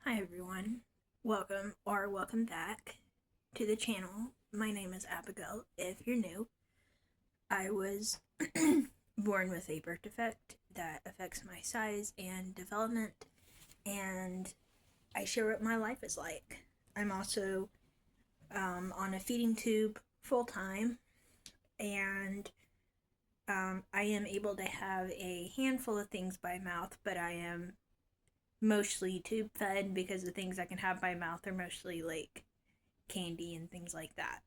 Hi everyone, welcome back to the channel. My name is Abigail. If you're new, I was born with a birth defect that affects my size and development, and I share what my life is like. I'm also on a feeding tube full time, and I am able to have a handful of things by mouth, but I am mostly tube fed because the things I can have by mouth are mostly like candy and things like that.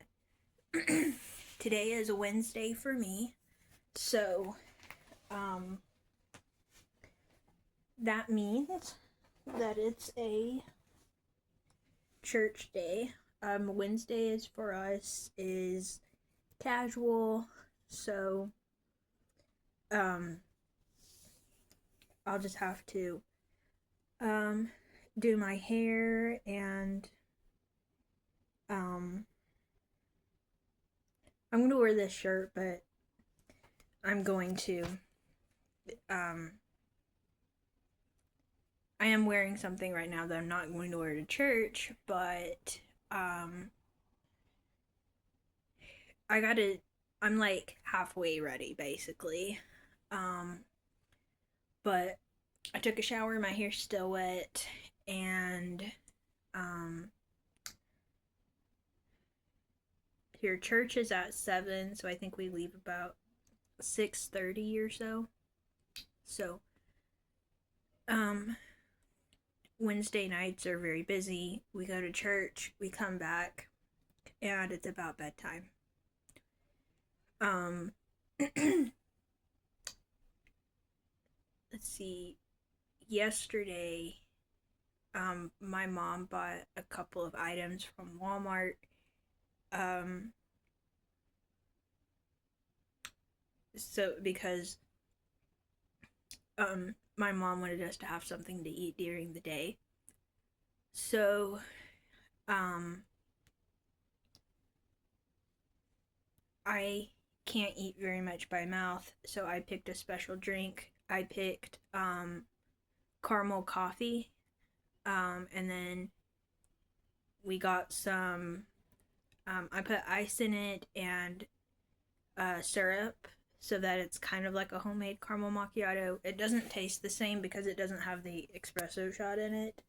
Today is a Wednesday for me, so that means that it's a church day. Wednesdays for us is casual, so I'll just have to do my hair and I'm going to wear this shirt, but I'm going to I am wearing something right now that I'm not going to wear to church, but I'm like halfway ready basically. But I took a shower, my hair's still wet, and here church is at 7, so I think we leave about 6:30 or so. So Wednesday nights are very busy. We go to church, we come back, and it's about bedtime. Let's see. Yesterday, my mom bought a couple of items from Walmart. So because my mom wanted us to have something to eat during the day. So I can't eat very much by mouth, so I picked a special drink. I picked caramel coffee, and then we got some I put ice in it and syrup so that it's kind of like a homemade caramel macchiato. It doesn't taste the same because it doesn't have the espresso shot in it,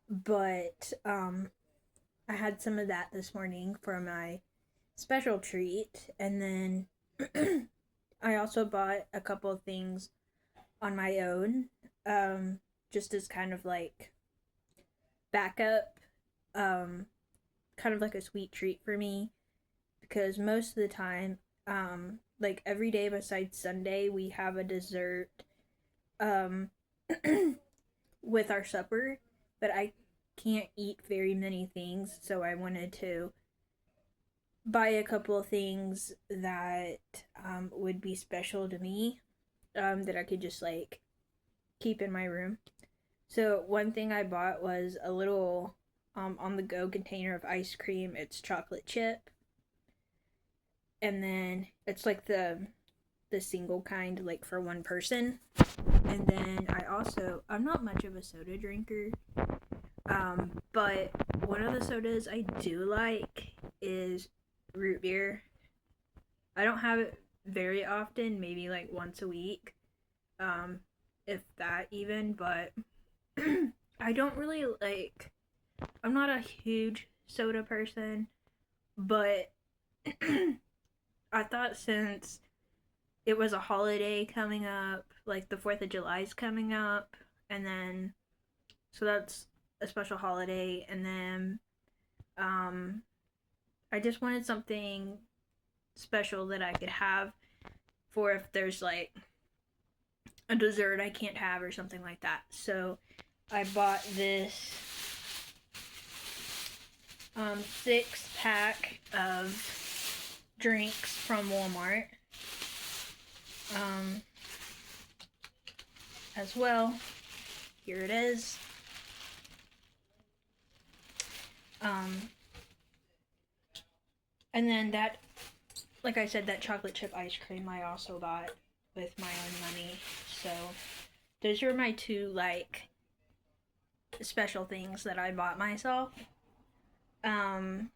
but I had some of that this morning for my special treat, and then I also bought a couple of things on my own, just as kind of like backup, kind of like a sweet treat for me, because most of the time, like every day besides Sunday, we have a dessert, with our supper, but I can't eat very many things, so I wanted to buy a couple of things that would be special to me, that I could just like keep in my room. So one thing I bought was a little on the go container of ice cream. It's chocolate chip, and then it's like the single kind, like for one person. And then I'm not much of a soda drinker, but one of the sodas I do like is root beer. I don't have it very often, maybe like once a week, if that even, but I don't really like, I'm not a huge soda person, but I thought since it was a holiday coming up, like the 4th of July is coming up, and then, so that's a special holiday, and then, I just wanted something special that I could have for if there's like a dessert I can't have or something like that. So I bought this 6-pack of drinks from Walmart. As well, here it is. And then that, like I said, that chocolate chip ice cream I also bought with my own money. So those are my two like special things that I bought myself. Um,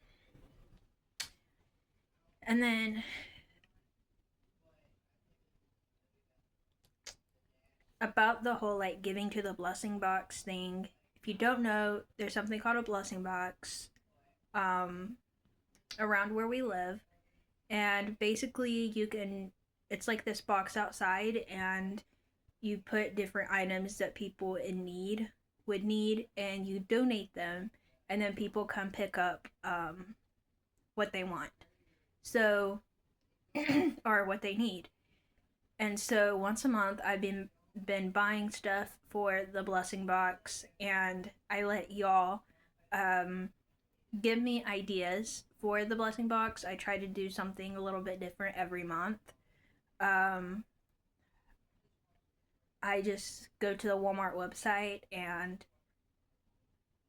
and then about the whole like giving to the blessing box thing. If you don't know, there's something called a blessing box um, around where we live, and basically you can. It's like this box outside, and you put different items that people in need would need, and you donate them, and then people come pick up what they want. So, or what they need. And so once a month, I've been buying stuff for the blessing box, and I let y'all um, give me ideas for the blessing box. I try to do something a little bit different every month. Um, I just go to the Walmart website and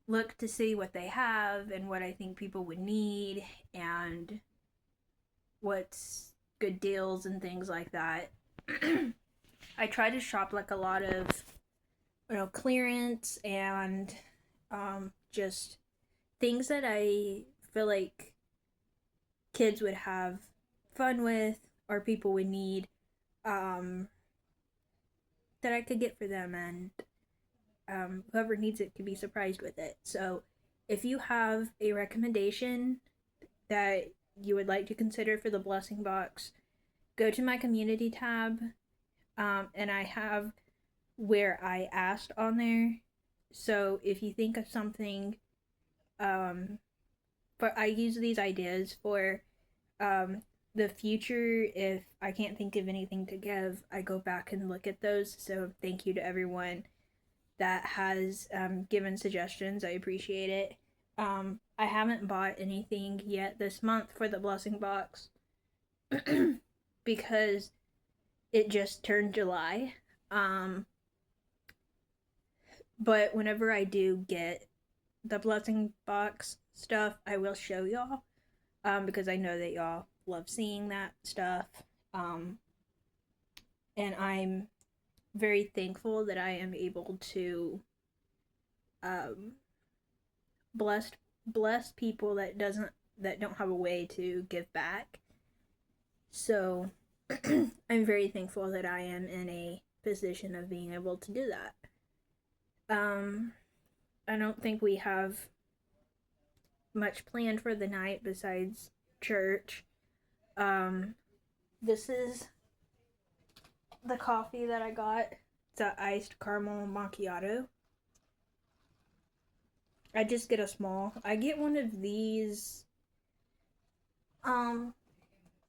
look to see what they have and what I think people would need and what's good deals and things like that. I try to shop like a lot of clearance and just things that I feel like kids would have fun with or people would need um, that I could get for them, and whoever needs it could be surprised with it. So if you have a recommendation that you would like to consider for the blessing box, go to my community tab, and I have where I asked on there. So if you think of something, but I use these ideas for the future. If I can't think of anything to give, I go back and look at those. So thank you to everyone that has given suggestions. I appreciate it. I haven't bought anything yet this month for the blessing box because it just turned July. But whenever I do get the blessing box stuff, I will show y'all because I know that y'all love seeing that stuff. And I'm very thankful that I am able to um, bless bless people that don't have a way to give back. So I'm very thankful that I am in a position of being able to do that. I don't think we have much planned for the night besides church. This is the coffee that I got. It's an iced caramel macchiato. I just get a small. I get one of these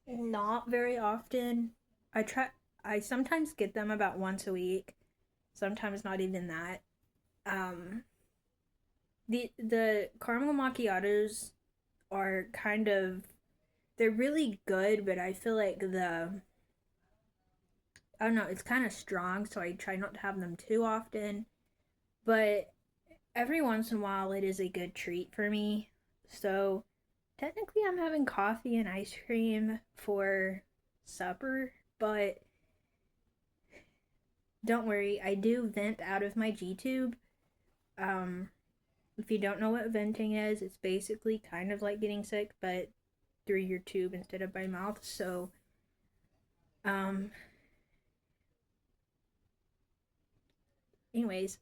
not very often. I sometimes get them about once a week. Sometimes not even that. Um the caramel macchiatos are kind of they're really good, but I feel like I don't know, it's kind of strong, so I try not to have them too often. But every once in a while, it is a good treat for me. So technically, I'm having coffee and ice cream for supper, but don't worry, I do vent out of my G tube. Um, if you don't know what venting is, it's basically kind of like getting sick, but through your tube instead of by mouth. So, um, anyways,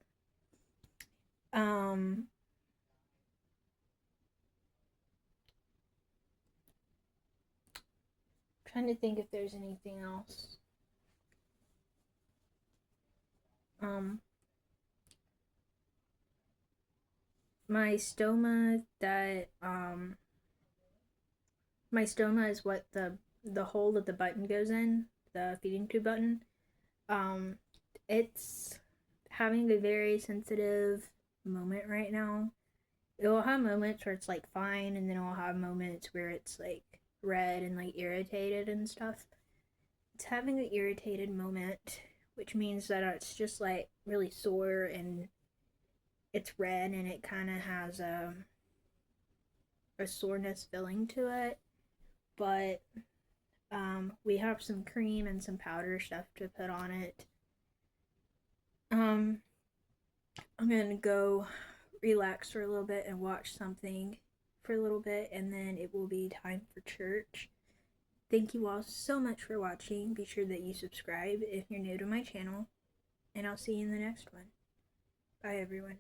um, trying to think if there's anything else. Um, my stoma that my stoma is what the hole that the button goes in, the feeding tube button. Um, it's having a very sensitive moment right now. It will have moments where it's like fine, and then it will have moments where it's like red and like irritated and stuff. It's having an irritated moment, which means that it's just like really sore and it's red and it kind of has a soreness feeling to it. But we have some cream and some powder stuff to put on it. Um, I'm going to go relax for a little bit and watch something for a little bit, and then it will be time for church. Thank you all so much for watching. Be sure that you subscribe if you're new to my channel, and I'll see you in the next one. Bye, everyone.